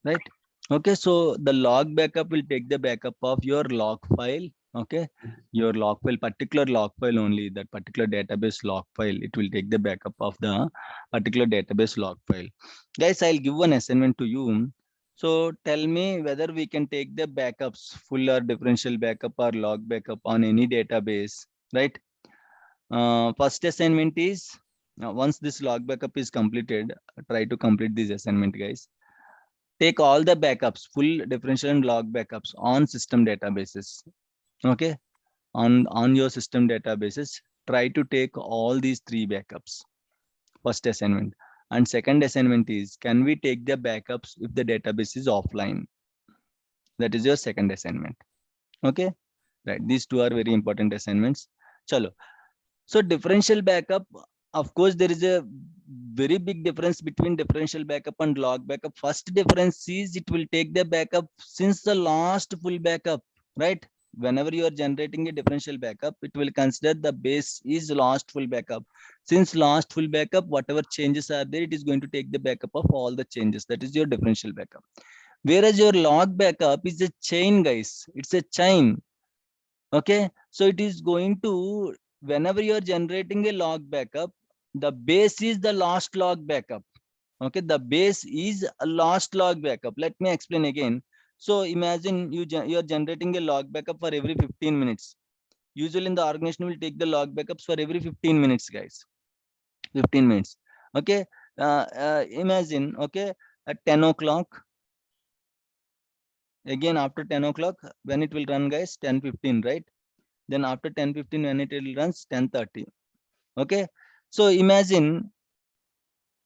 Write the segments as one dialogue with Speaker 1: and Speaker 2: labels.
Speaker 1: right? Okay, so the log backup will take the backup of your log file. Okay, your log file, particular log file only, that particular database log file, it will take the backup of the particular database log file. Guys, I'll give one assignment to you. So tell me whether we can take the backups, full or differential backup or log backup on any database, right? First assignment is, once this log backup is completed, try to complete this assignment, guys. Take all the backups, full differential and log backups on system databases. Okay, on your system databases, try to take all these three backups. First assignment. And second assignment is, can we take the backups if the database is offline? That is your second assignment. Okay, right, these two are very important assignments. Chalo. So differential backup, of course, there is a very big difference between differential backup and log backup. First difference is it will take the backup since the last full backup, right? Whenever you are generating a differential backup, it will consider the base is last full backup. Since last full backup, whatever changes are there, it is going to take the backup of all the changes. That is your differential backup. Whereas your log backup is a chain, guys. It's a chain. Okay, so it is going to, whenever you are generating a log backup, the base is the last log backup. Okay, the base is a last log backup. Let me explain again. So imagine you are generating a log backup for every 15 minutes. Usually in the organization will take the log backups for every 15 minutes, guys. 15 minutes. Okay, imagine, okay, at 10 o'clock, again after 10 o'clock, when it will run, guys, 10:15, right? Then after 10:15, when it will runs, 10:30. Okay, so imagine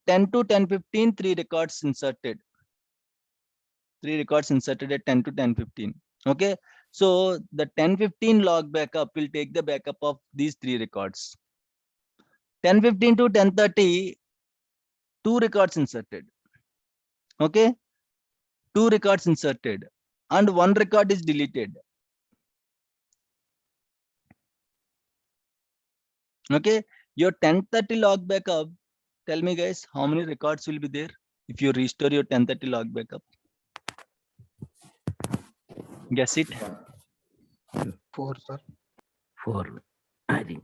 Speaker 1: 10 to 10:15, three records inserted. Three records inserted at 10 to 10:15. Okay, so the 10:15 log backup will take the backup of these three records. 10:15 to 10:30, two records inserted. Okay, two records inserted, and one record is deleted. Okay, your 10:30 log backup, tell me, guys, how many records will be there if you restore your 10:30 log backup? Guess it.
Speaker 2: 4, sir.
Speaker 3: 4, I think.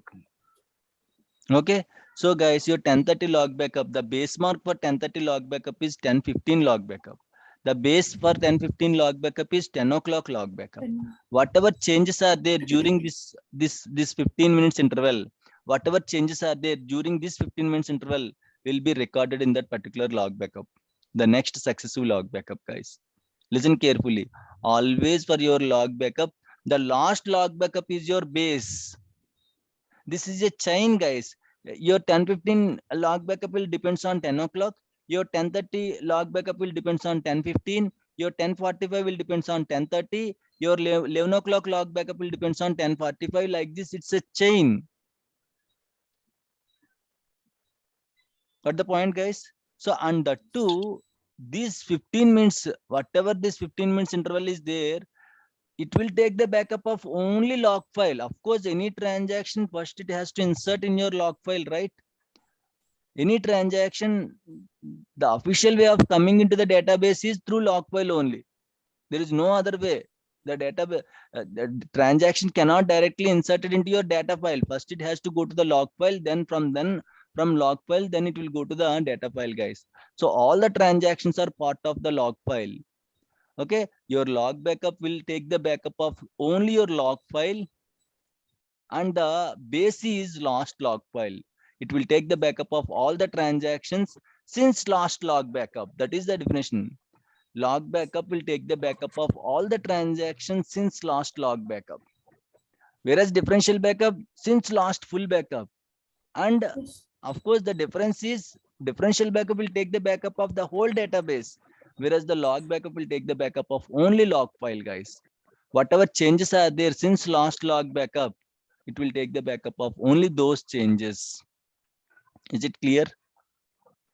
Speaker 1: Okay, so guys, your 10:30 log backup, the base mark for 10:30 log backup is 10:15 log backup. The base for 10:15 log backup is 10 o'clock log backup. Whatever changes are there during this 15 minutes interval, whatever changes are there during this 15 minutes interval will be recorded in that particular log backup. The next successive log backup, guys. Listen carefully. Always for your log backup, the last log backup is your base. This is a chain, guys. Your 10:15 log backup will depends on 10 o'clock. Your 10:30 log backup will depends on 10:15. Your 10:45 will depends on 10:30. Your 11 o'clock log backup will depends on 10:45. Like this, it's a chain. Got the point, guys? So under two, these 15 minutes, whatever this 15 minutes interval is there, it will take the backup of only log file. Of course, any transaction first it has to insert in your log file, right? Any transaction, the official way of coming into the database is through log file only. There is no other way. The database, the transaction cannot directly insert it into your data file. First, it has to go to the log file. Then from log file, then it will go to the data file, guys. So all the transactions are part of the log file. Okay, your log backup will take the backup of only your log file, and the base is last log file. It will take the backup of all the transactions since last log backup. That is the definition. Log backup will take the backup of all the transactions since last log backup. Whereas differential backup since last full backup. And of course, the difference is differential backup will take the backup of the whole database, whereas the log backup will take the backup of only log file, guys. Whatever changes are there since last log backup, it will take the backup of only those changes. Is it clear?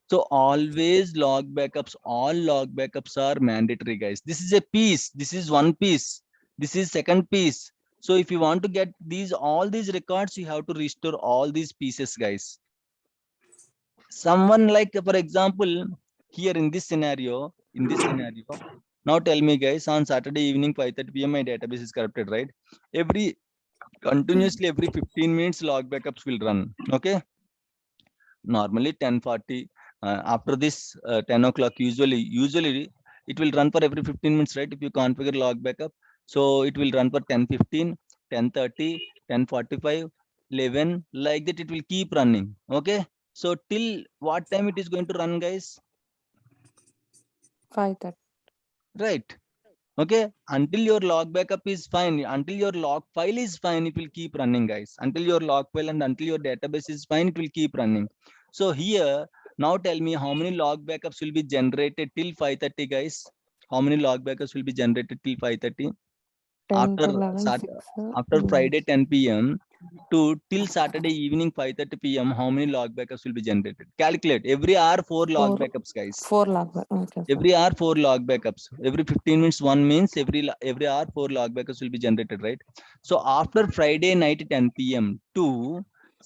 Speaker 1: So always log backups, all log backups are mandatory, guys. This is a piece. This is one piece. This is second piece. So if you want to get all these records, you have to restore all these pieces, guys. Someone like, for example, here in this scenario, now tell me guys, on Saturday evening 5:30 p.m. my database is corrupted, right? Continuously every 15 minutes log backups will run. Okay. Normally 10:40 after this 10 o'clock usually it will run for every 15 minutes, right? If you configure log backup, so it will run for 10:15, 10:30, 10:45, 11, like that it will keep running. Okay, so till what time it is going to run, guys?
Speaker 4: 5:30.
Speaker 1: Right. Okay, until your log backup is fine, until your log file is fine, it will keep running, guys. Until your log file and until your database is fine, it will keep running. So here, now tell me how many log backups will be generated till 5:30, guys? How many log backups will be generated till 5:30?
Speaker 4: 10 to
Speaker 1: After
Speaker 4: 11, 6.
Speaker 1: after Friday 10 p.m. to till Saturday evening 5:30 p.m. how many log backups will be generated? Calculate. Every hour 4 log backups, guys.
Speaker 4: 4 log backups. Okay,
Speaker 1: Every hour 4 log backups. Every 15 minutes 1 means every hour 4 log backups will be generated, right? So after Friday night 10 p.m. to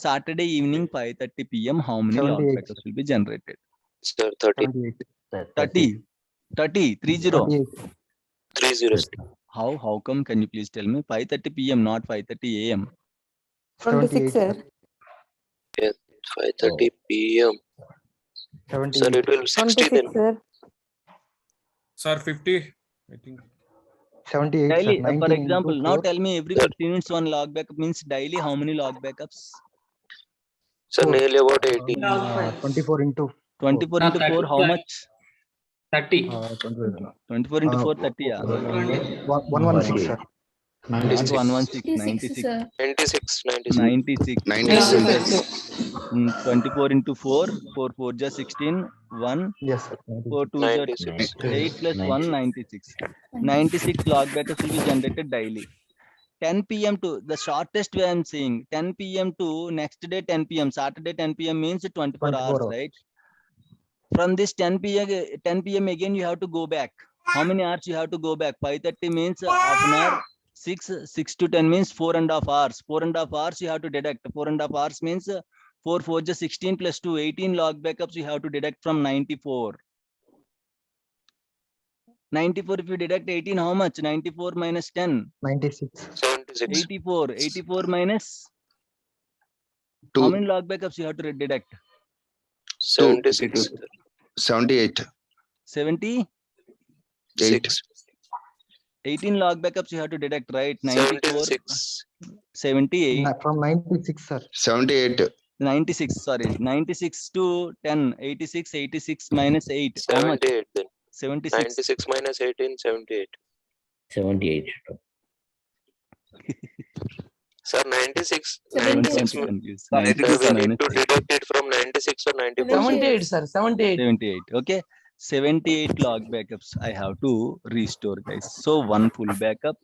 Speaker 1: Saturday evening 5:30 p.m. how many log
Speaker 2: 78.
Speaker 1: backups will be generated?
Speaker 5: Sir, 30.
Speaker 2: 78.
Speaker 1: 30 30 30.
Speaker 2: 38.
Speaker 5: 30.
Speaker 1: How come? Can you please tell me? 5:30 p.m. not 5:30 a.m.
Speaker 4: 26,
Speaker 2: 78.
Speaker 4: sir.
Speaker 5: Yes, 5:30 p.m. Sir,
Speaker 2: 78.
Speaker 5: it will 60 then.
Speaker 4: 26, sir.
Speaker 6: Sir, 50. I think.
Speaker 2: 78, sir.
Speaker 1: Daily,
Speaker 2: 19
Speaker 1: for
Speaker 2: into
Speaker 1: example, now
Speaker 2: 4.
Speaker 1: tell me every
Speaker 5: Sir.
Speaker 1: 15 minutes 1 log backup means daily how many log backups?
Speaker 5: Sir,
Speaker 2: 4.
Speaker 5: nearly about 80.
Speaker 2: 24 into
Speaker 1: 24 into 4, how much?
Speaker 7: 30.
Speaker 1: 24 into 4, 30, yeah.
Speaker 2: 116, sir.
Speaker 1: Not
Speaker 5: 96.
Speaker 1: 116,
Speaker 8: 96,
Speaker 1: 96.
Speaker 8: sir.
Speaker 5: 96.
Speaker 1: 96.
Speaker 7: 96.
Speaker 1: 24 into 4, 4 4 just 16, 1,
Speaker 2: Yes, sir.
Speaker 1: 4 2 just
Speaker 5: 96.
Speaker 1: 8 plus 1, 96. 96 log backups will be generated daily. 10 p.m. to the shortest way I'm saying 10 p.m. to next day 10 p.m. Saturday 10 p.m. means 24 hours,
Speaker 2: 24 hours.
Speaker 1: right? From this 10 p.m. again you have to go back. How many hours you have to go back? 5:30 means half an hour. 6 to 10 means 4.5 hours. 4.5 hours you have to deduct. 4.5 hours means 4 4 just 16 plus 2 18 log backups you have to deduct from 94. 94 if you deduct 18, how much? 94 minus 10.
Speaker 2: 96.
Speaker 5: 76.
Speaker 1: 84. 84 minus
Speaker 9: 2.
Speaker 1: how many log backups you have to deduct?
Speaker 5: 76.
Speaker 9: 78.
Speaker 1: 70.
Speaker 9: 8.
Speaker 5: 6.
Speaker 1: 18 log backups you have to deduct, right? 94.
Speaker 5: 76.
Speaker 1: 78.
Speaker 2: From 96, sir.
Speaker 9: 78.
Speaker 1: 96, sorry. 96 to 10. 86. 86 minus 8. How much?
Speaker 5: 78 then.
Speaker 1: 76.
Speaker 5: 96 minus 18, 78.
Speaker 3: 78.
Speaker 5: Sir, 96.
Speaker 8: 78,
Speaker 5: 96.
Speaker 8: sir.
Speaker 1: Confused.
Speaker 5: Sir,
Speaker 1: 96
Speaker 5: we
Speaker 1: minus
Speaker 5: need to
Speaker 1: 8.
Speaker 5: deduct it from 96 or 94.
Speaker 8: 78,
Speaker 7: sir. 78.
Speaker 1: 78. Okay. 78 log backups I have to restore, guys. So one full backup.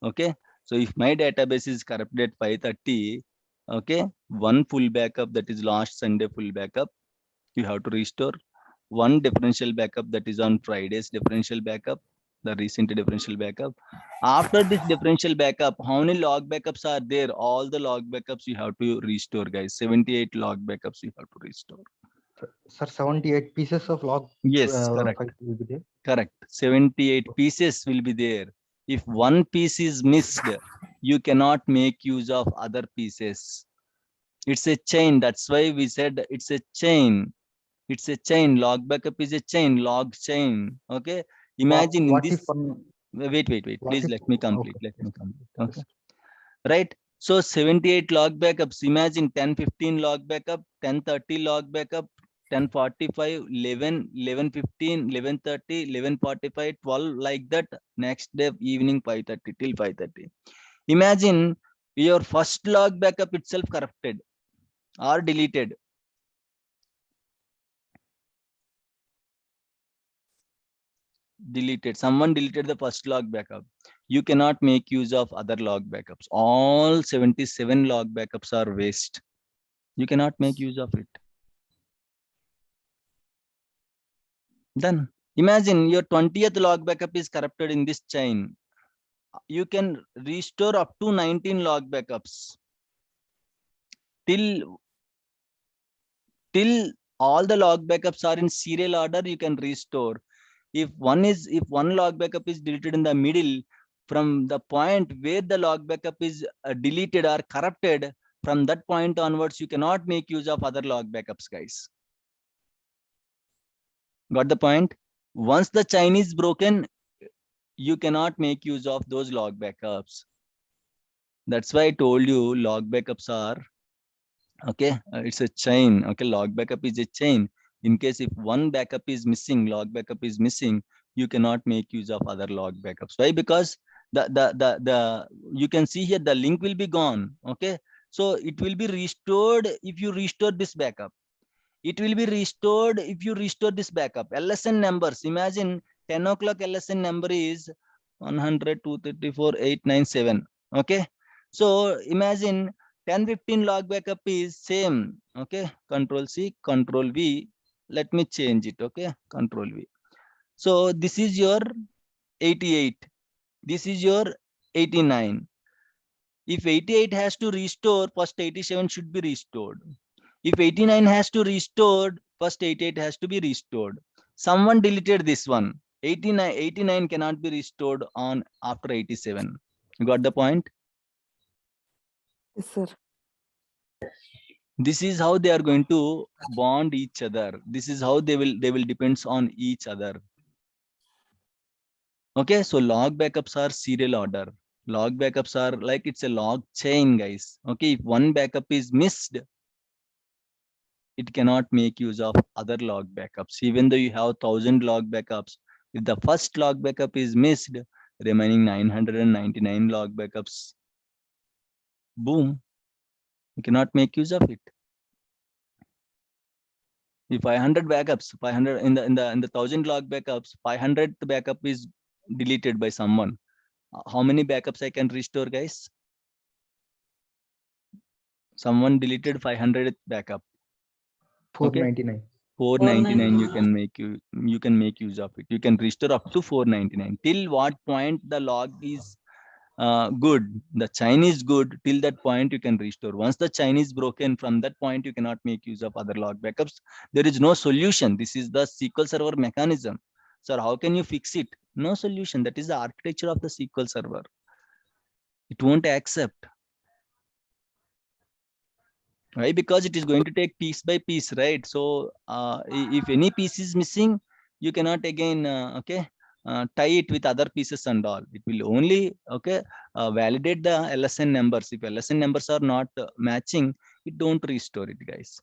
Speaker 1: Okay. So if my database is corrupted 5:30, okay, one full backup, that is last Sunday full backup, you have to restore. One differential backup, that is on Friday's differential backup, the recent differential backup. After this differential backup, how many log backups are there? All the log backups you have to restore, guys. 78 log backups you have to restore.
Speaker 2: Sir, 78 pieces of log.
Speaker 1: Yes, correct.
Speaker 2: file will be there.
Speaker 1: Correct. 78 pieces will be there. If one piece is missed, you cannot make use of other pieces. It's a chain. That's why we said it's a chain. It's a chain. Log backup is a chain, log chain. Okay. Imagine in
Speaker 2: What
Speaker 1: this.
Speaker 2: if one,
Speaker 1: Wait.
Speaker 2: what
Speaker 1: Please
Speaker 2: if-
Speaker 1: let me complete.
Speaker 2: okay.
Speaker 1: Let me complete. Okay. Right. So 78 log backups. Imagine 10:15 log backup, 10:30 log backup, 10:45, 11, 11:15, 11:30, 11:45, 12, like that. Next day evening 5:30 till 5:30. Imagine your first log backup itself corrupted or deleted. Someone deleted the first log backup. You cannot make use of other log backups. All 77 log backups are waste. You cannot make use of it. Then imagine your 20th log backup is corrupted in this chain. You can restore up to 19 log backups till all the log backups are in serial order, you can restore. If one log backup is deleted in the middle, from the point where the log backup is deleted or corrupted, from that point onwards, you cannot make use of other log backups, guys. Got the point? Once the chain is broken, you cannot make use of those log backups. That's why I told you log backups are, okay, it's a chain. Okay, log backup is a chain. In case if one backup is missing, log backup is missing, you cannot make use of other log backups. Why? Because the you can see here the link will be gone. Okay, so it will be restored if you restore this backup. It will be restored if you restore this backup. LSN numbers. Imagine 10 o'clock LSN number is 100, 234, 897. Okay, so imagine 1015 log backup is same. Okay, Control C, Control V. Let me change it. Okay, Control V. So this is your 88. This is your 89. If 88 has to restore, first 87 should be restored. If 89 has to restored, first 88 has to be restored. Someone deleted this one. 89 cannot be restored on after 87. You got the point?
Speaker 4: Yes, sir.
Speaker 1: This is how they are going to bond each other. This is how they will depends on each other. Okay, so log backups are serial order. Log backups are like it's a log chain, guys. Okay, if one backup is missed, it cannot make use of other log backups. Even though you have 1000 log backups, if the first log backup is missed, remaining 999 log backups, boom, you cannot make use of it. If 500 backups, 500 in the 1000 log backups, 500th backup is deleted by someone. How many backups I can restore, guys? Someone deleted 500th backup. Okay.
Speaker 2: 499.
Speaker 1: 499 you can make use of it. You can restore up to 499. Till what point the log is good, the chain is good, till that point you can restore. Once the chain is broken, from that point you cannot make use of other log backups. There is no solution. This is the SQL Server mechanism. Sir, how can you fix it? No solution. That is the architecture of the SQL Server. It won't accept. Right? Because it is going to take piece by piece, right? So if any piece is missing, you cannot again tie it with other pieces and all. It will only validate the LSN numbers. If LSN numbers are not matching, it don't restore it, guys.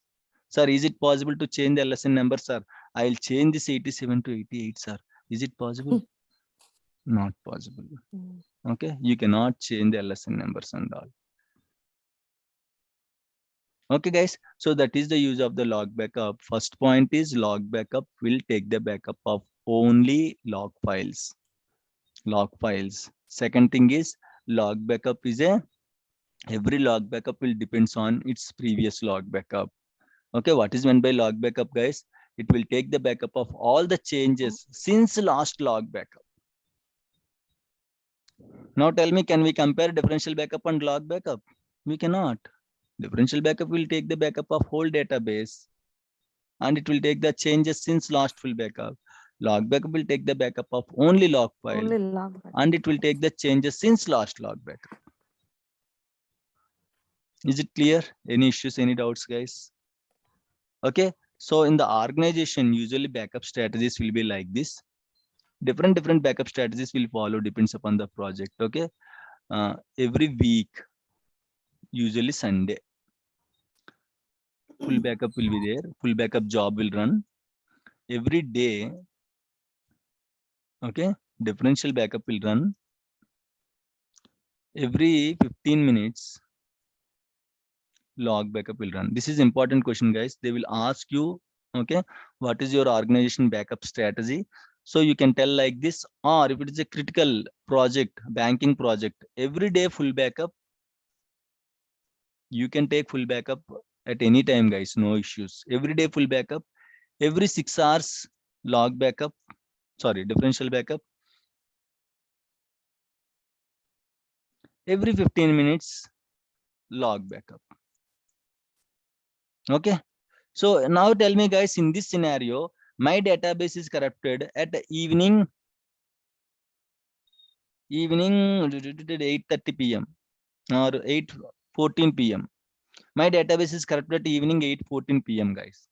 Speaker 1: Sir, is it possible to change the LSN number, sir? I'll change this 87 to 88, sir. Is it possible? Not possible.
Speaker 4: Mm.
Speaker 1: Okay, you cannot change the LSN numbers and all. Okay, guys, so that is the use of the log backup. First point is log backup will take the backup of only log files. Log files. Second thing is log backup is every log backup will depends on its previous log backup. Okay, what is meant by log backup, guys? It will take the backup of all the changes since last log backup. Now tell me, can we compare differential backup and log backup? We cannot. Differential backup will take the backup of whole database and it will take the changes since last full backup. Log backup will take the backup of only log file
Speaker 4: Only log backup.
Speaker 1: and it will take the changes since last log backup. Is it clear? Any issues, any doubts, guys? Okay, so in the organization, usually backup strategies will be like this. Different backup strategies will follow, depends upon the project. Okay, every week, usually Sunday, full backup will be there. Full backup job will run every day. Okay, differential backup will run every 15 minutes. Log backup will run. This is important question, guys. They will ask you, okay, what is your organization backup strategy? So you can tell like this, or if it is a critical project, banking project, every day full backup, you can take full backup at any time, guys, no issues. Every day full backup, every 6 hours log backup, sorry, differential backup, every 15 minutes log backup. Okay, So now tell me guys, in this scenario, my database is corrupted at evening 8:30 p.m. or 8:14 p.m. My database is corrupted at evening 8:14 p.m. guys.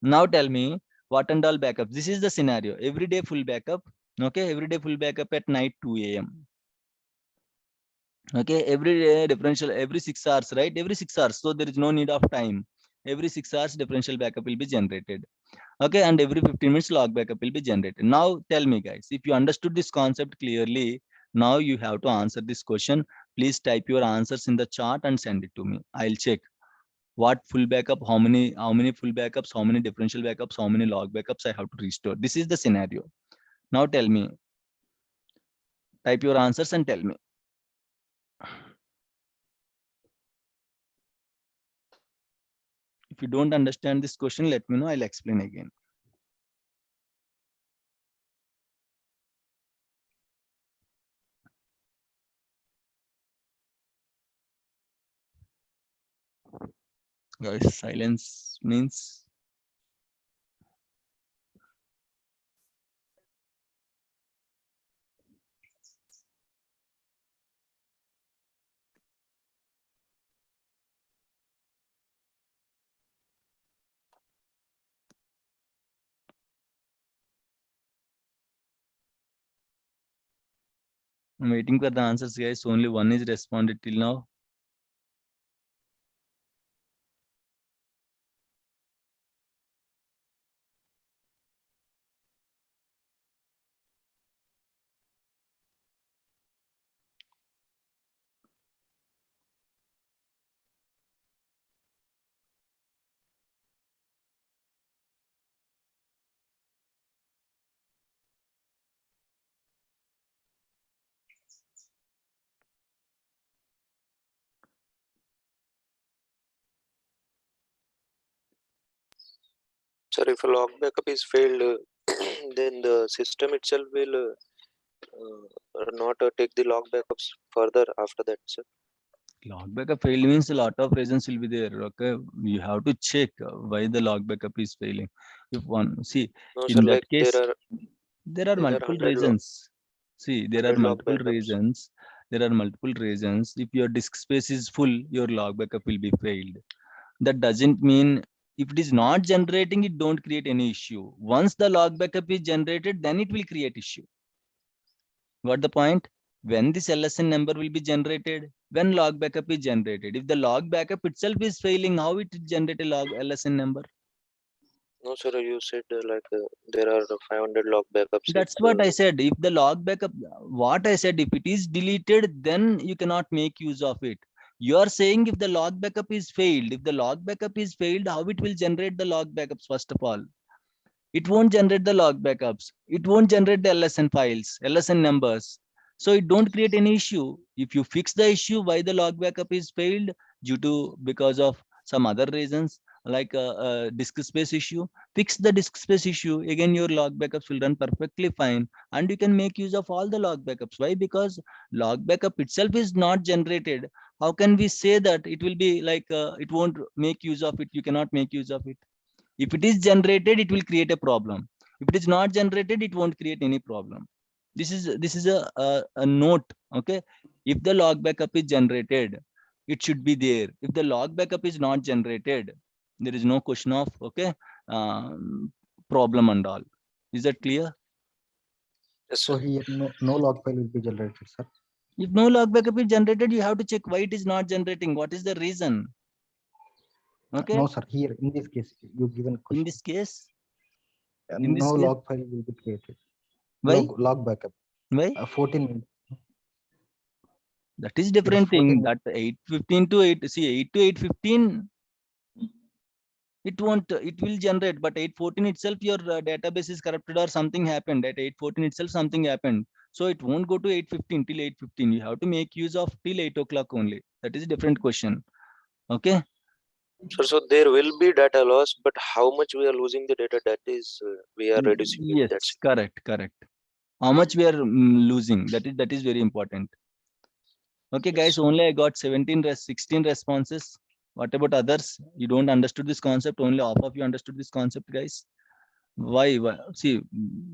Speaker 1: Now tell me what and all backups. This is the scenario. Every day full backup. Okay, every day full backup at night 2 a.m. Okay, every day differential every 6 hours, right? Every 6 hours. So there is no need of time. Every 6 hours differential backup will be generated. Okay, and every 15 minutes log backup will be generated. Now tell me guys, if you understood this concept clearly, now you have to answer this question. Please type your answers in the chat and send it to me. I'll check what full backup, how many full backups, how many differential backups, how many log backups I have to restore. This is the scenario. Now tell me, type your answers and tell me. If you don't understand this question, let me know. I'll explain again. Guys, silence means I'm waiting for the answers, guys. Only one is responded till now.
Speaker 5: Sir, if a log backup is failed, then the system itself will not take the log backups further after that, sir.
Speaker 1: Log backup failed means a lot of reasons will be there. Okay, you have to check why the log backup is failing. If one see
Speaker 5: No,
Speaker 1: in
Speaker 5: sir,
Speaker 1: that
Speaker 5: like
Speaker 1: case, there are
Speaker 5: there are
Speaker 1: multiple
Speaker 5: 100
Speaker 1: reasons. See, there are
Speaker 5: 100 log
Speaker 1: multiple
Speaker 5: backups.
Speaker 1: reasons. There are multiple reasons. If your disk space is full, your log backup will be failed. That doesn't mean if it is not generating, it don't create any issue. Once the log backup is generated, then it will create issue. Got the point? When this LSN number will be generated, when log backup is generated. If the log backup itself is failing, how it generate a log LSN number?
Speaker 5: No, sir, you said there are 500 log backups.
Speaker 1: That's
Speaker 5: If,
Speaker 1: what I said. If the log backup, what I said, if it is deleted, then you cannot make use of it. You are saying if the log backup is failed, if the log backup is failed, how it will generate the log backups first of all? It won't generate the log backups. It won't generate the LSN files, LSN numbers. So it don't create any issue. If you fix the issue why the log backup is failed due to because of some other reasons like a disk space issue, fix the disk space issue. Again, your log backups will run perfectly fine, and you can make use of all the log backups. Why? Because log backup itself is not generated. How can we say that it will be like it won't make use of it? You cannot make use of it. If it is generated, it will create a problem. If it is not generated, it won't create any problem. This is a note. Okay. If the log backup is generated, it should be there. If the log backup is not generated, there is no question of problem and all. Is that clear?
Speaker 5: yes,
Speaker 2: So
Speaker 5: sir.
Speaker 2: here no log file will be generated, sir.
Speaker 1: If no log backup is generated, you have to check why it is not generating. What is the reason? Okay.
Speaker 2: No, sir. Here in this case, you given
Speaker 1: In
Speaker 2: question.
Speaker 1: this case,
Speaker 2: No log file will be created.
Speaker 1: why?
Speaker 2: Log backup.
Speaker 1: Why?
Speaker 2: 14 minutes.
Speaker 1: That is different thing. That 8:15 to 8. See, 8 to 8:15. It won't. It will generate, but 8:14 itself, your database is corrupted or something happened. At 8:14 itself, something happened. So it won't go to 8:15 till 8:15. You have to make use of till 8 o'clock only. That is a different question. Okay.
Speaker 5: Sir, so there will be data loss, but how much we are losing the data, that is we are reducing it.
Speaker 1: Yes,
Speaker 5: That's
Speaker 1: correct. How much we are losing? That is very important. Okay,
Speaker 5: Yes.
Speaker 1: guys. Only I got 16 responses. What about others? You don't understood this concept. Only half of you understood this concept, guys. Why? See,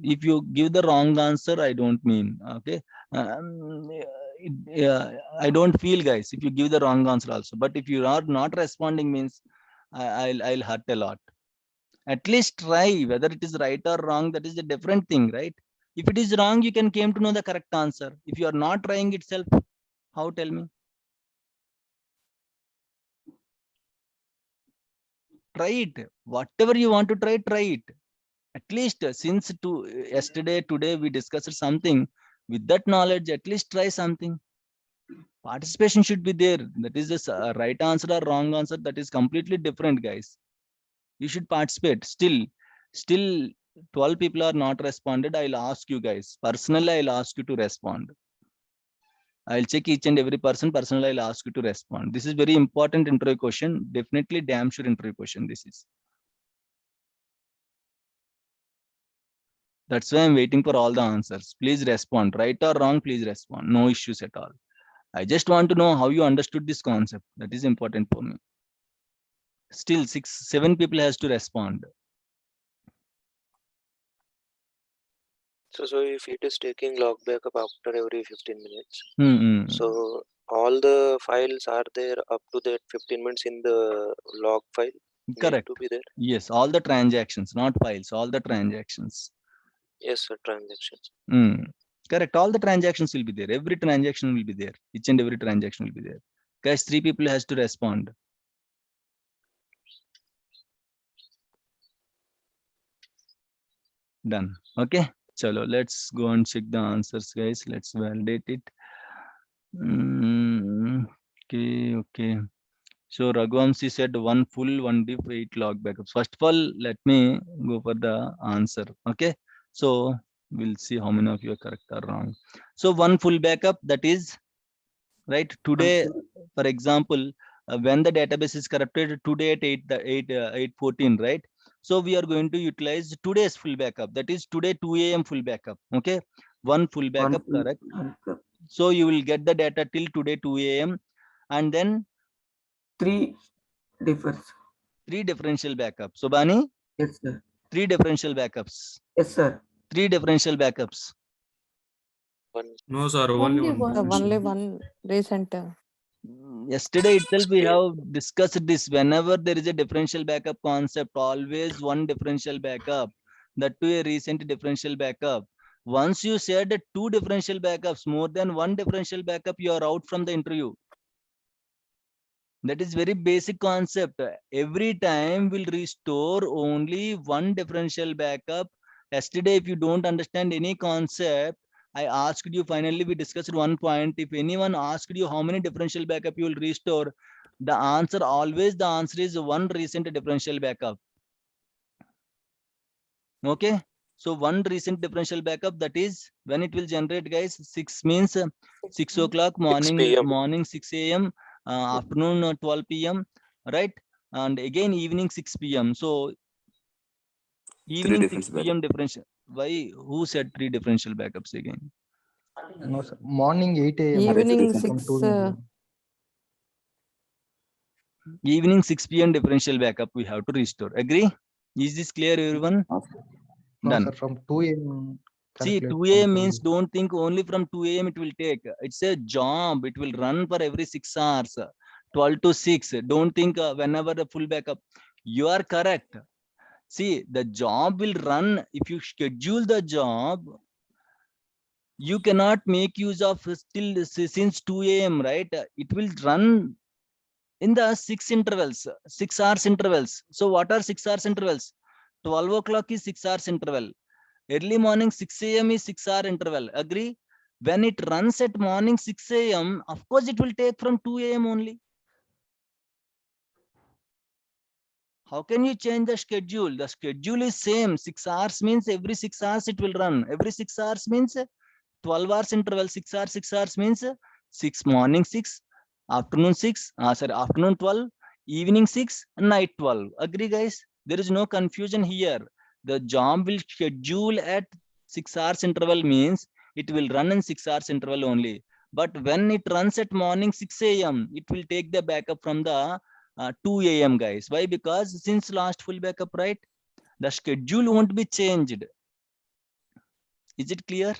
Speaker 1: if you give the wrong answer, I don't mean, okay. I don't feel, guys, if you give the wrong answer also. But if you are not responding, means I'll hurt a lot. At least try. Whether it is right or wrong, that is a different thing, right? If it is wrong, you can came to know the correct answer. If you are not trying itself, how? Tell me. Try it. Whatever you want to try, try it. At least since yesterday, today we discussed something. With that knowledge, at least try something. Participation should be there. That is the right answer or wrong answer. That is completely different, guys. You should participate. Still 12 people are not responded. I'll ask you guys. Personally, I'll ask you to respond. I'll check each and every person. Personally, I'll ask you to respond. This is very important interview question. Definitely damn sure interview question this is. That's why I'm waiting for all the answers. Please respond. Right or wrong, please respond. No issues at all. I just want to know how you understood this concept. That is important for me. Still 7 people has to respond.
Speaker 5: So if it is taking log backup after every 15 minutes, so all the files are there up to that 15 minutes in the log file.
Speaker 1: Correct.
Speaker 5: To be there.
Speaker 1: Yes, all the transactions, not files, all the transactions.
Speaker 5: Yes, sir, transactions.
Speaker 1: Correct. All the transactions will be there. Every transaction will be there. Each and every transaction will be there. Guys, 3 people has to respond. Done. Okay. Chalo, let's go and check the answers, guys. Let's validate it. Okay. So Raghuvanshi said 1 full, 1 diff, 8 log backups. First of all, let me go for the answer. Okay. So we'll see how many of you are correct or wrong. So 1 full backup, that is right today. For example, when the database is corrupted today at 8:14, right? So we are going to utilize today's full backup. That is today 2 a.m. full backup. Okay. 1 full backup, correct. So you will get the data till today 2 a.m. and then
Speaker 7: 3
Speaker 1: differential backups. So Bani?
Speaker 7: Yes, sir.
Speaker 1: 3 differential backups.
Speaker 7: Yes, sir.
Speaker 1: 3 differential backups.
Speaker 6: No, sir. Only one.
Speaker 4: Only one recent.
Speaker 1: Yesterday itself we have discussed this. Whenever there is a differential backup concept, always 1 differential backup. That too a recent differential backup. Once you said 2 differential backups, more than 1 differential backup, you are out from the interview. That is very basic concept. Every time we'll restore only 1 differential backup. Yesterday, if you don't understand any concept, I asked you, finally we discussed 1 point. If anyone asked you how many differential backup you will restore, the answer is 1 recent differential backup. Okay. So 1 recent differential backup, that is when it will generate, guys. 6 means 6 o'clock morning 6 a.m. Afternoon 12 p.m. right, and again evening 6 p.m. So evening 6 p.m. differential. Why? Who said 3 differential backups again?
Speaker 2: No, sir. Morning 8 a.m.
Speaker 4: Evening
Speaker 2: from
Speaker 4: 6.
Speaker 2: 2 a.m.
Speaker 1: Evening 6 p.m. differential backup we have to restore. Agree? Is this clear, everyone?
Speaker 2: No,
Speaker 1: Done.
Speaker 2: sir. From 2 a.m.
Speaker 1: See, 2 a.m. means don't think only from 2 a.m. it will take. It's a job. It will run for every 6 hours, 12 to 6. Don't think whenever the full backup. You are correct. See, the job will run. If you schedule the job, you cannot make use of still since 2 a.m. right? It will run in the 6 intervals, 6 hours intervals. So what are 6 hours intervals? 12 o'clock is 6 hours interval. Early morning 6 a.m. is 6 hour interval. Agree? When it runs at morning 6 a.m., of course it will take from 2 a.m. only. How can you change the schedule? The schedule is same. 6 hours means every 6 hours it will run. Every 6 hours means 12 hours interval. 6 hours means 6 morning 6, afternoon 6, afternoon 12, evening 6, night 12. Agree, guys? There is no confusion here. The job will schedule at 6 hours interval means it will run in 6 hours interval only. But when it runs at morning 6 a.m., it will take the backup from the 2 a.m. guys. Why? Because since last full backup, right? The schedule won't be changed. Is it clear?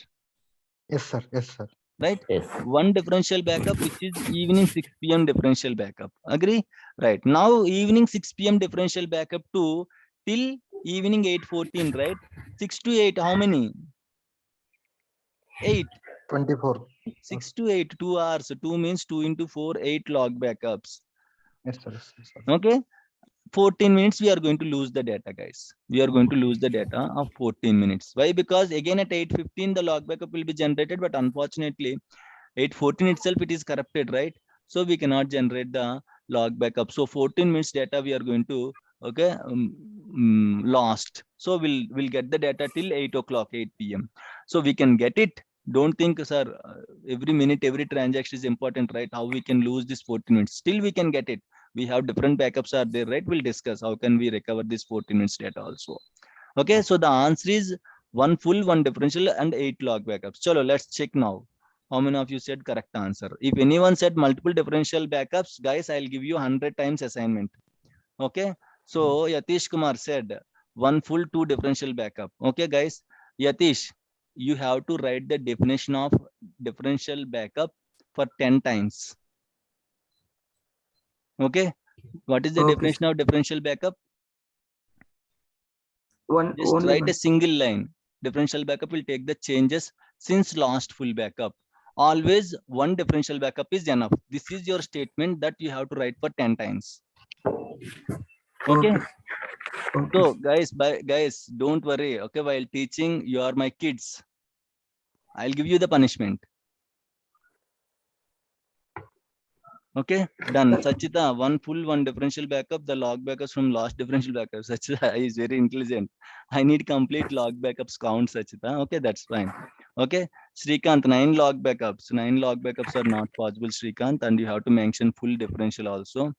Speaker 2: Yes, sir. Yes, sir.
Speaker 1: Right?
Speaker 3: Yes.
Speaker 1: One differential backup, which is evening 6 p.m. differential backup. Agree? Right. Now evening 6 p.m. differential backup to till evening 8:14, right? 6 to 8, how many? 8.
Speaker 2: 24.
Speaker 1: 6 to 8, 2 hours. 2 means 2 into 4, 8 log backups.
Speaker 2: Yes, sir. Yes, sir.
Speaker 1: Okay. 14 minutes we are going to lose the data, guys. We are going to lose the data of 14 minutes. Why? Because again at 8:15 the log backup will be generated, but unfortunately 8:14 itself it is corrupted, right? So we cannot generate the log backup. So 14 minutes data we are going to lost. So we'll get the data till 8 o'clock, 8 p.m. So we can get it. Don't think, sir, every minute, every transaction is important, right? How we can lose this 14 minutes? Still we can get it. We have different backups are there, right? We'll discuss how can we recover this 14 minutes data also. Okay, so the answer is 1 full, 1 differential, and 8 log backups. Chalo, let's check now. How many of you said correct answer? If anyone said multiple differential backups, guys, I'll give you 100 times assignment. Okay, so Yatish Kumar said 1 full, 2 differential backup. Okay, guys, Yatish, you have to write the definition of differential backup for 10 times. Okay, what is the
Speaker 7: Okay,
Speaker 1: definition of differential backup?
Speaker 7: One
Speaker 1: Just
Speaker 7: only
Speaker 1: write a
Speaker 7: one.
Speaker 1: single line. Differential backup will take the changes since last full backup. Always one differential backup is enough. This is your statement that you have to write for 10 times. Okay.
Speaker 7: Okay.
Speaker 1: So guys, don't worry. Okay, while teaching, you are my kids. I'll give you the punishment. Okay, done. Sachita, 1 full, 1 differential backup. The log backups from last differential backup. Sachita is very intelligent. I need complete log backups count, Sachita. Okay, that's fine. Okay, Srikanth, 9 log backups. 9 log backups are not possible, Srikanth, and you have to mention full differential also.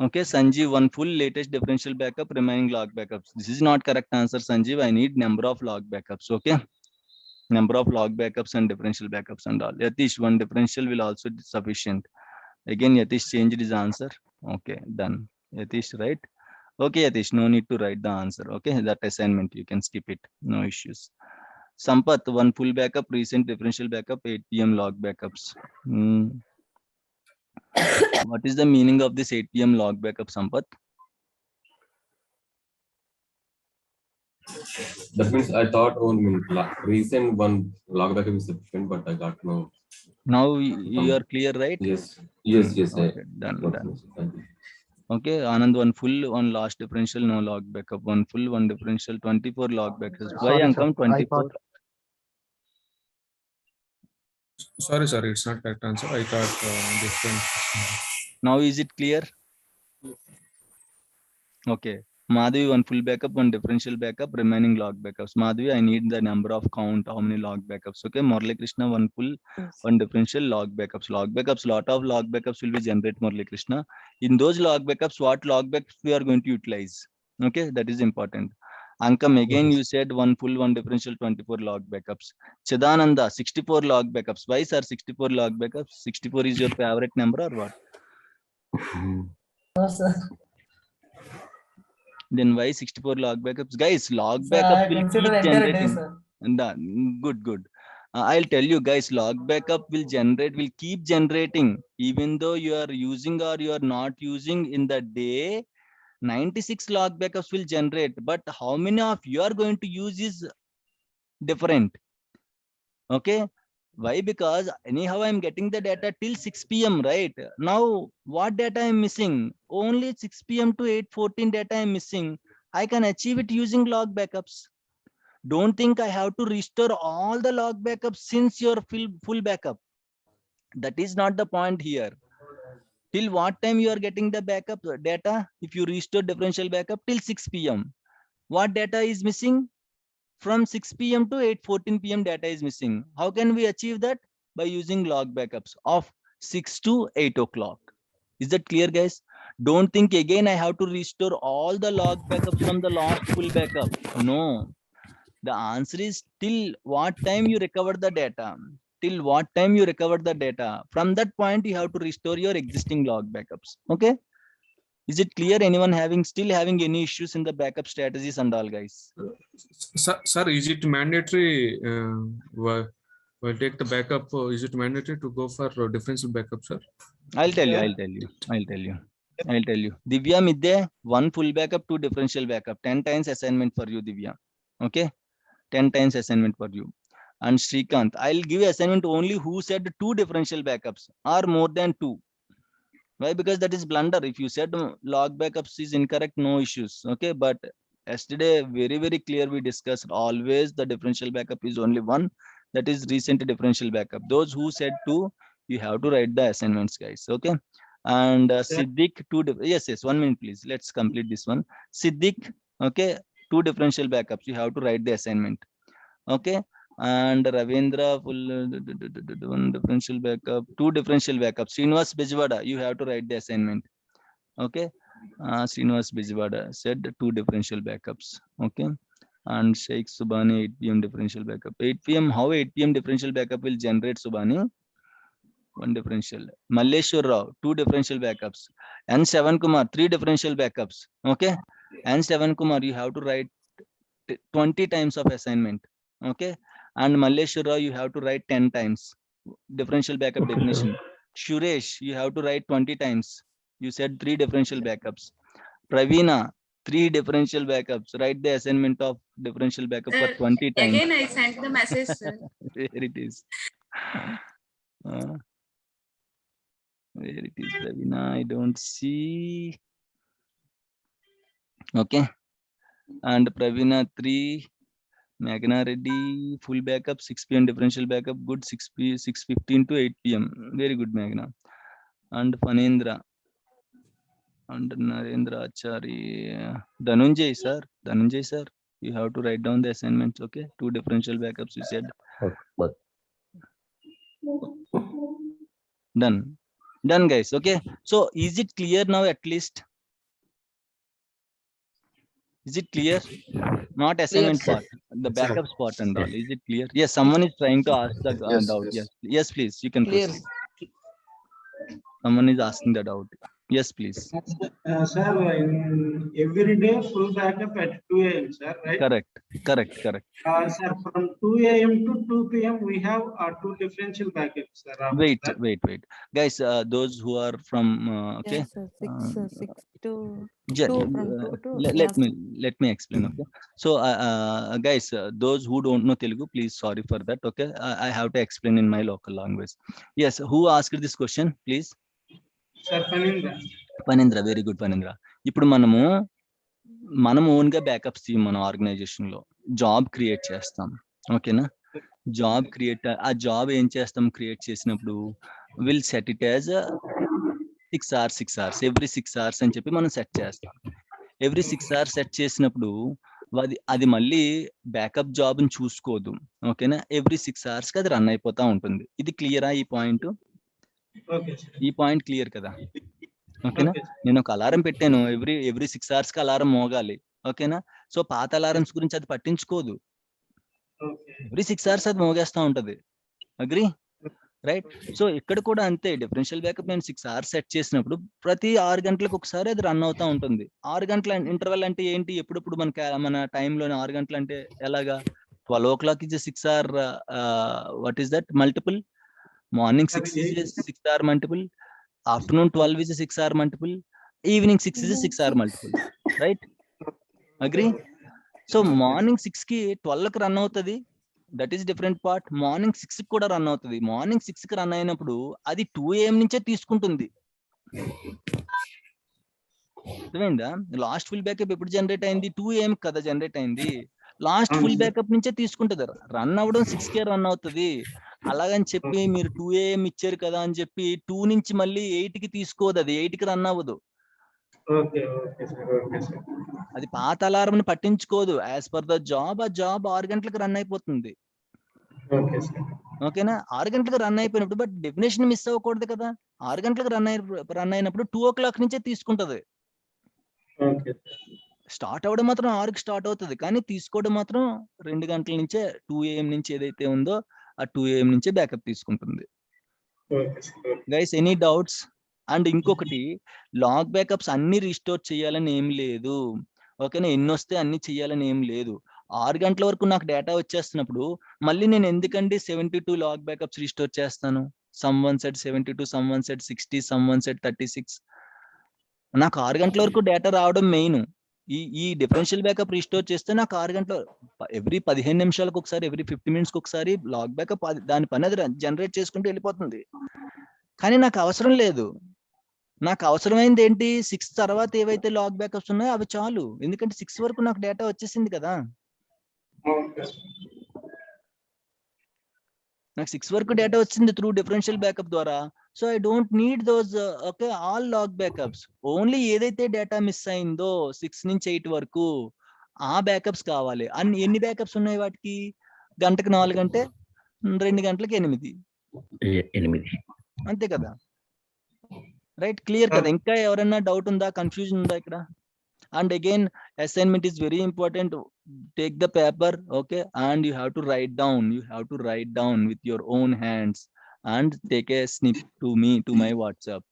Speaker 1: Okay, Sanjeev, 1 full latest differential backup, remaining log backups. This is not correct answer, Sanjeev. I need number of log backups. Okay, number of log backups and differential backups and all. Yatish, 1 differential will also be sufficient. Again, Yatish changed his answer. Okay, done. Yatish, right? Okay, Yatish, no need to write the answer. Okay, that assignment, you can skip it. No issues. Sampath, 1 full backup, recent differential backup, 8 p.m. log backups. What is the meaning of this 8 p.m. log backup, Sampath?
Speaker 8: That means I thought recent one log backup is sufficient, but I got no.
Speaker 1: Now you are clear, right?
Speaker 8: Yes. Yes.
Speaker 1: Okay, done. Okay, Anand, 1 full, 1 last differential, no log backup. 1 full, 1 differential, 24 log backups. Why
Speaker 2: Sorry,
Speaker 1: Ankam
Speaker 2: sir.
Speaker 1: 24?
Speaker 6: Sorry, it's not correct answer. I thought different.
Speaker 1: Now is it clear? Okay. Madhavi, 1 full backup, 1 differential backup, remaining log backups. Madhavi, I need the number of count, how many log backups. Okay, Murali Krishna, 1 full, 1 differential, log backups. Log backups, lot of log backups will be generated, Murali Krishna. In those log backups, what log backups we are going to utilize? Okay, that is important. Ankam, again you said 1 full, 1 differential, 24 log backups. Chidananda, 64 log backups. Why sir 64 log backups? 64 is your favorite number or what?
Speaker 10: No, sir.
Speaker 1: Then why 64 log backups? Guys, log
Speaker 10: Sir,
Speaker 1: backup
Speaker 10: I
Speaker 1: will
Speaker 10: consider
Speaker 1: keep
Speaker 10: entire day,
Speaker 1: generating.
Speaker 10: sir.
Speaker 1: Good. I'll tell you guys, log backup will keep generating even though you are using or you are not using in the day. 96 log backups will generate, but how many of you are going to use is different. Okay, why? Because anyhow I'm getting the data till 6 p.m. right now. What data I'm missing? Only 6 p.m. to 8:14 data I'm missing. I can achieve it using log backups. Don't think I have to restore all the log backups since your full backup. That is not the point here. Till what time you are getting the backup data? If you restore differential backup till 6 p.m. What data is missing? From 6 p.m. to 8:14 p.m. data is missing. How can we achieve that? By using log backups of 6 to 8 o'clock. Is that clear, guys? Don't think again I have to restore all the log backups from the last full backup. No. The answer is till what time you recover the data. till what time you recovered the data. From that point, you have to restore your existing log backups. Okay. Is it clear? Anyone still having any issues in the backup strategies and all, guys?
Speaker 6: Sir, is it mandatory? We'll take the backup. Is it mandatory to go for differential backup, sir?
Speaker 1: I'll tell you. Divya midde, 1 full backup, 2 differential backup, 10 times assignment for you, Divya. Okay. 10 times assignment for you. And Srikanth, I'll give assignment only who said 2 differential backups or more than 2. Why? Because that is blunder. If you said log backups is incorrect, no issues. Okay. But yesterday, very, very clear, we discussed always the differential backup is only 1. That is recent differential backup. Those who said 2, you have to write the assignments, guys. Okay. And Siddiq, 2. Yes. 1 minute, please. Let's complete this one. Siddiq, okay. 2 differential backups. You have to write the assignment. Okay. And Ravindra, full 1 differential backup, 2 differential backups. Srinivas Bijwada, you have to write the assignment. Okay. Srinivas Bijwada said 2 differential backups. Okay. And Sheikh Subhani, 8 PM differential backup. 8 PM, how 8 PM differential backup will generate, Subhani? 1 differential. Malleshwar Rao, 2 differential backups. And Sevan Kumar, 3 differential backups. Okay. And Sevan Kumar, you have to write 20 times of assignment. Okay. And Malleshwar Rao, you have to write 10 times differential backup definition. Shuresh, you have to write 20 times. You said 3 differential backups. Pravina, 3 differential backups. Write the assignment of differential backup for 20 times.
Speaker 10: Again, I sent the message, sir.
Speaker 1: There it is. Where it is, Pravina? I don't see. Okay. And Pravina 3. Meghna Reddy, full backup, 6 PM differential backup, good. 6:15 to 8 PM. Very good, Meghna. And Fanendra and Narendra Achari. Dhananjay sir, you have to write down the assignments. Okay. 2 differential backups, you said. Done, guys. Okay. So is it clear now at least? Is it clear? Not assignment part, the backup part and all. Is it clear? Yes, someone is trying to ask the doubt. Yes, please. You can
Speaker 4: Clear.
Speaker 1: proceed. Someone is asking the doubt. Yes, please.
Speaker 11: Sir, in every day full backup at 2 AM, sir, right?
Speaker 1: Correct.
Speaker 11: Sir, from 2 AM to 2 PM, we have 2 differential backups, sir.
Speaker 1: Wait. Guys, those who are from, okay.
Speaker 4: Yes, sir. 6 to 2
Speaker 1: Let me explain. Okay. So, guys, those who don't know Telugu, please, sorry for that. Okay. I have to explain in my local language. Yes. Who asked this question, please?
Speaker 11: Sir,
Speaker 1: Panindra, very good, Panindra. ఇప్పుడు మనం own గా backups మన organisation లో job create చేస్తాం. ఓకేనా? Job create, ఆ job ఏం చేస్తాం క్రియేట్ చేసినప్పుడు will set it as 6 hours every 6 hours అని చెప్పి మనం సెట్ చేస్తాం. ఎవ్రీ 6 hours సెట్ చేసినప్పుడు అది మళ్ళీ బ్యాకప్ జాబ్ ని చూసుకోదు. ఓకేనా? ఎవ్రీ 6 hours కి అది రన్ అయిపోతా ఉంటుంది. ఇది క్లియరా? ఈ పాయింట్ క్లియర్ కదా? ఓకేనా? నేను ఒక అలారం పెట్టాను, ఎవ్రీ 6 hours కి అలారం మోగాలి. ఓకేనా? సో పాత అలారమ్స్ గురించి అది పట్టించుకోదు. ఎవ్రీ 6 hours అది మోగేస్తా ఉంటది. అగ్రీ? రైట్? సో ఇక్కడ కూడా అంతే. డిఫరెన్షియల్ బ్యాకప్ నేను 6 hours సెట్ చేసినప్పుడు ప్రతి 6 గంటలకు ఒకసారి అది రన్ అవుతా ఉంటుంది. 6 గంటల ఇంటర్వెల్ అంటే ఏంటి? ఎప్పుడప్పుడు మన టైంలోనే 6 గంటలు అంటే ఎలాగా? 12 o'clock is a 6 hour. What is that? Multiple. Morning 6 is a 6 hour multiple. Afternoon 12 is a 6 hour multiple. Evening 6 is a 6 hour multiple. Right? Agree? So morning 6 ki 12 ki run avutadi. That is different part. Morning 6 ki kuda run avutadi. Morning 6 ki run ayinappudu adi 2 AM nunche తీసుకుంటుంది. అర్థమైందా? Last full backup ఎప్పుడు generate అయింది? 2 AM కదా generate అయింది. Last full backup నుంచే తీసుకుంటుంది. Run అవ్వడం 6 K run అవుతుంది. అలాగని చెప్పి మీరు 2 AM ఇచ్చారు కదా అని చెప్పి 2 నుంచి మళ్ళీ 8 కి తీసుకోదు. అది 8 కి రన్ అవ్వదు. అది పాత అలారం ని పట్టించుకోదు. యాజ్ పర్ ద జాబ్, ఆ జాబ్ 6 గంటలకు రన్ అయిపోతుంది. ఓకేనా? 6 గంటలకు రన్ అయిపోయినప్పుడు బట్ డెఫినేషన్ మిస్ అవ్వకూడదు కదా. 6 గంటలకు రన్ అయినప్పుడు 2 o'clock నుంచే తీసుకుంటది. స్టార్ట్ అవ్వడం మాత్రం 6కి స్టార్ట్ అవుతుంది, కానీ తీసుకోవడం మాత్రం 2 గంటల నుంచే 2 AM నుంచి ఏదైతే ఉందో ఆ 2 AM నుంచే బ్యాకప్ తీసుకుంటుంది.
Speaker 11: Okay, sir.
Speaker 1: Guys any doubts? And ఇంకొకటి, లాగ్ బ్యాకప్స్ అన్ని రిస్టోర్ చేయాలని ఏం లేదు. ఓకేనా, ఎన్ని వస్తే అన్ని చేయాలని ఏం లేదు. 6 గంటల వరకు నాకు డేటా వచ్చేస్తున్నప్పుడు మళ్ళీ నేను ఎందుకండి 72 లాగ్ బ్యాకప్స్ రిస్టోర్ చేస్తాను? Some one set 72, some one set 60, some one set 36. నాకు 6 గంటల వరకు డేటా రావడం మెయిన్. ఈ డిఫరెన్షియల్ బ్యాకప్ రిస్టోర్ చేస్తే నాకు 6 గంటల ఎవ్రీ 15 నిమిషాలకు ఒకసారి, ఎవ్రీ 50 మినిట్స్కి ఒకసారి లాగ్ బ్యాకప్ దాని పని అది జనరేట్ చేసుకుంటూ వెళ్ళిపోతుంది. కానీ నాకు అవసరం లేదు. నాకు అవసరమైంది ఏంటి? 6 తర్వాత ఏవైతే లాగ్ బ్యాకప్స్ ఉన్నాయో అవి చాలు. ఎందుకంటే 6 వరకు నాకు డేటా వచ్చేసింది కదా.
Speaker 11: Okay.
Speaker 1: నాకు 6 వరకు డేటా వచ్చింది త్రూ డిఫరెన్షియల్ బ్యాకప్ ద్వారా. So I don't need those okay all log backups. Only ఏదైతే డేటా మిస్ అయిందో 6 నుంచి 8 వరకు ఆ బ్యాకప్స్ కావాలి. ఎన్ని బ్యాకప్స్ ఉన్నాయి వాటికి? గంటకు 4 అంటే 2 గంటలకు 8.
Speaker 3: 8.
Speaker 1: అంతే కదా, రైట్? క్లియర్ కదా? ఇంకా ఎవరైనా డౌట్ ఉందా, కన్ఫ్యూజన్ ఉందా ఇక్కడ? And again, assignment is very important. Take the paper, okay, and you have to write down. You have to write down with your own hands and take a snip to me, to my WhatsApp.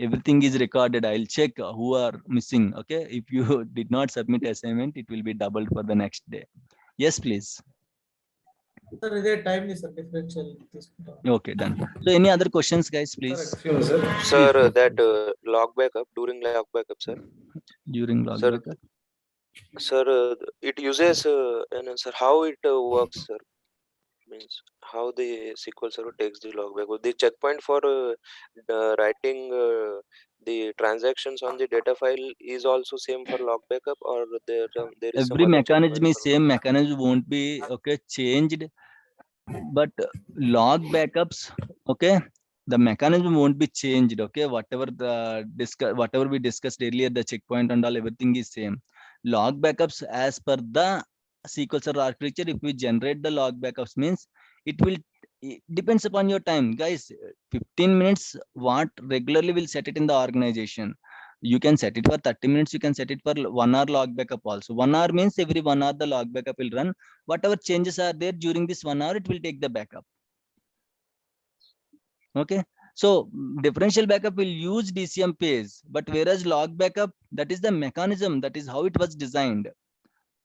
Speaker 1: Everything is recorded. I'll check who are missing. Okay, if you did not submit assignment, it will be doubled for the next day. Yes, please.
Speaker 10: Sir, ఇదే time ని sir differential తీసుకుంటాం.
Speaker 1: Okay, done. So any other questions, guys, please?
Speaker 5: Sir, that log backup, during log backup, sir.
Speaker 1: During log
Speaker 5: Sir,
Speaker 1: backup.
Speaker 5: Sir, it uses sir, how it works, sir? Means how the SQL server takes the log backup. The checkpoint for writing the transactions on the data file is also same for log backup, or there is some
Speaker 1: Every
Speaker 5: other
Speaker 1: mechanism
Speaker 5: checkpoint
Speaker 1: is
Speaker 5: for
Speaker 1: same. Mechanism won't be okay changed, but log backups, okay, the mechanism won't be changed. Okay, whatever we discussed earlier, the checkpoint and all, everything is same. Log backups as per the SQL Server architecture, if we generate the log backups, means it depends upon your time, guys. 15 minutes what regularly will set it in the organization. You can set it for 30 minutes, you can set it for 1 hour log backup also. 1 hour means every 1 hour the log backup will run. Whatever changes are there during this 1 hour, it will take the backup. Okay, so differential backup will use DCM page, but whereas log backup, that is the mechanism, that is how it was designed.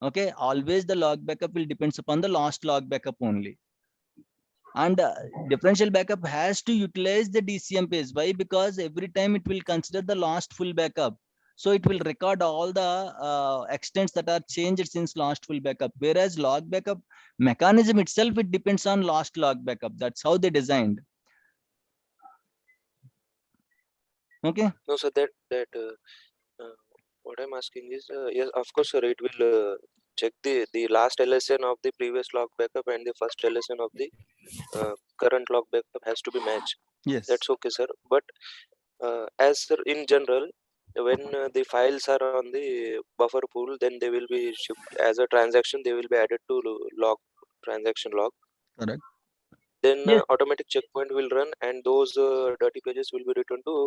Speaker 1: Okay, always the log backup will depends upon the last log backup only. And differential backup has to utilize the DCM page. Why? Because every time it will consider the last full backup. So it will record all the extents that are changed since last full backup. Whereas log backup mechanism itself, it depends on last log backup. That's how they designed. Okay.
Speaker 5: No, sir, that what I'm asking is, yes, of course, sir, it will check the last LSN of the previous log backup and the first LSN of the current log backup has to be matched.
Speaker 1: Yes.
Speaker 5: That's okay, sir. But as sir, in general, when the files are on the buffer pool, then they will be shipped as a transaction. They will be added to log, transaction log.
Speaker 1: Correct.
Speaker 5: Then
Speaker 1: Yes.
Speaker 5: automatic checkpoint will run, and those dirty pages will be returned to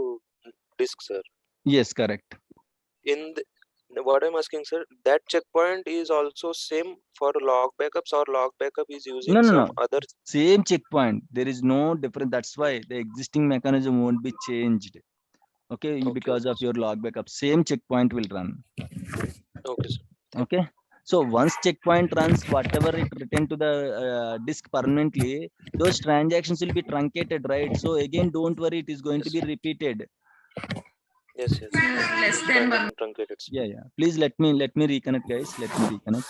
Speaker 5: disk, sir.
Speaker 1: Yes, correct.
Speaker 5: In what I'm asking, sir, that checkpoint is also same for log backups, or log backup is using some other?
Speaker 1: Same checkpoint. There is no difference. That's why the existing mechanism won't be changed. Okay, because of your log backup, same checkpoint will run.
Speaker 5: Okay, sir.
Speaker 1: Okay, so once checkpoint runs, whatever it returned to the disk permanently, those transactions will be truncated, right? So again, don't worry, it is going to be repeated.
Speaker 5: Yes.
Speaker 4: Less than 1.
Speaker 5: Truncated.
Speaker 1: Yeah. Please let me reconnect, guys. Let me reconnect.